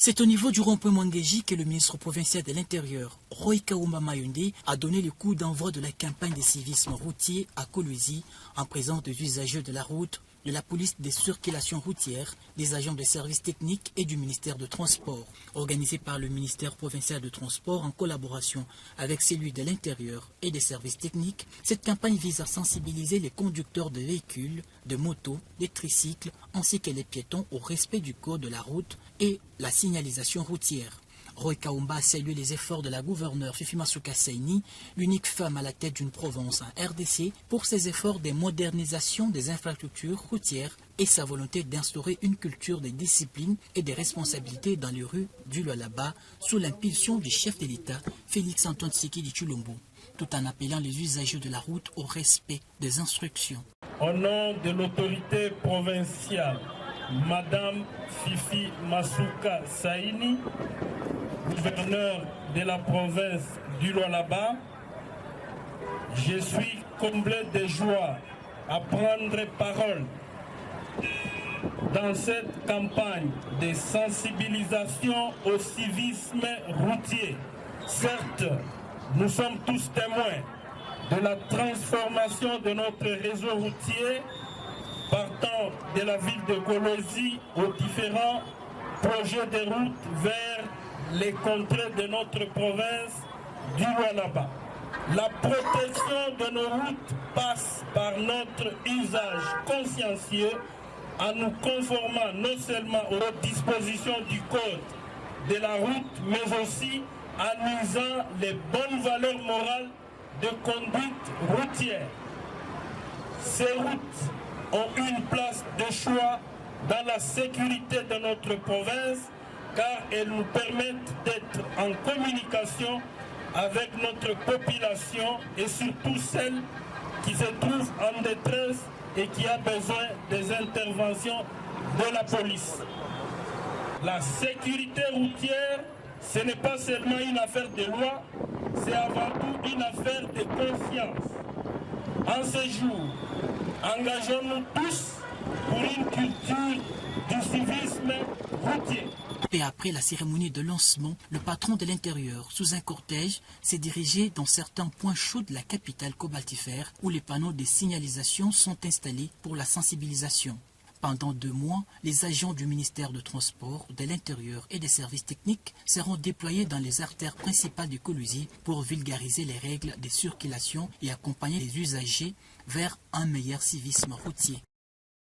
C'est au niveau du rond-point Mwangeji que le ministre provincial de l'Intérieur, Roy Kaoumba Mayonde, a donné le coup d'envoi de la campagne de civisme routier à Kolwezi en présence des usagers de la route, de la police des circulations routières, des agents de services techniques et du ministère de Transport. Organisée par le ministère provincial de Transport en collaboration avec celui de l'Intérieur et des services techniques, cette campagne vise à sensibiliser les conducteurs de véhicules, de motos, de tricycles ainsi que les piétons au respect du code de la route et la signalisation routière. Roy Kaoumba a salué les efforts de la gouverneure Fifi Masuka Saini, l'unique femme à la tête d'une province en RDC, pour ses efforts de modernisation des infrastructures routières et sa volonté d'instaurer une culture de discipline et de responsabilité dans les rues du Lualaba sous l'impulsion du chef de l'État, Félix-Antoine Tshisekedi Tshilombo, tout en appelant les usagers de la route au respect des instructions. Au nom de l'autorité provinciale, Madame Fifi Masuka Saini, gouverneur de la province du Lualaba, je suis comblé de joie à prendre parole dans cette campagne de sensibilisation au civisme routier. Certes, nous sommes tous témoins de la transformation de notre réseau routier partant de la ville de Kolwezi aux différents projets de route vers les contrées de notre province du Lualaba. La protection de nos routes passe par notre usage consciencieux en nous conformant non seulement aux dispositions du code de la route, mais aussi en usant les bonnes valeurs morales de conduite routière. Ces routes ont une place de choix dans la sécurité de notre province car elles nous permettent d'être en communication avec notre population et surtout celle qui se trouve en détresse et qui a besoin des interventions de la police. La sécurité routière, ce n'est pas seulement une affaire de loi, c'est avant tout une affaire de conscience. En ce jour, engageons-nous tous pour une culture du civisme routier. Et après la cérémonie de lancement, le patron de l'Intérieur, sous un cortège, s'est dirigé dans certains points chauds de la capitale cobaltifère où les panneaux de signalisation sont installés pour la sensibilisation. Pendant 2 mois, les agents du ministère de Transport, de l'Intérieur et des services techniques seront déployés dans les artères principales de Kolwezi pour vulgariser les règles de circulation et accompagner les usagers vers un meilleur civisme routier.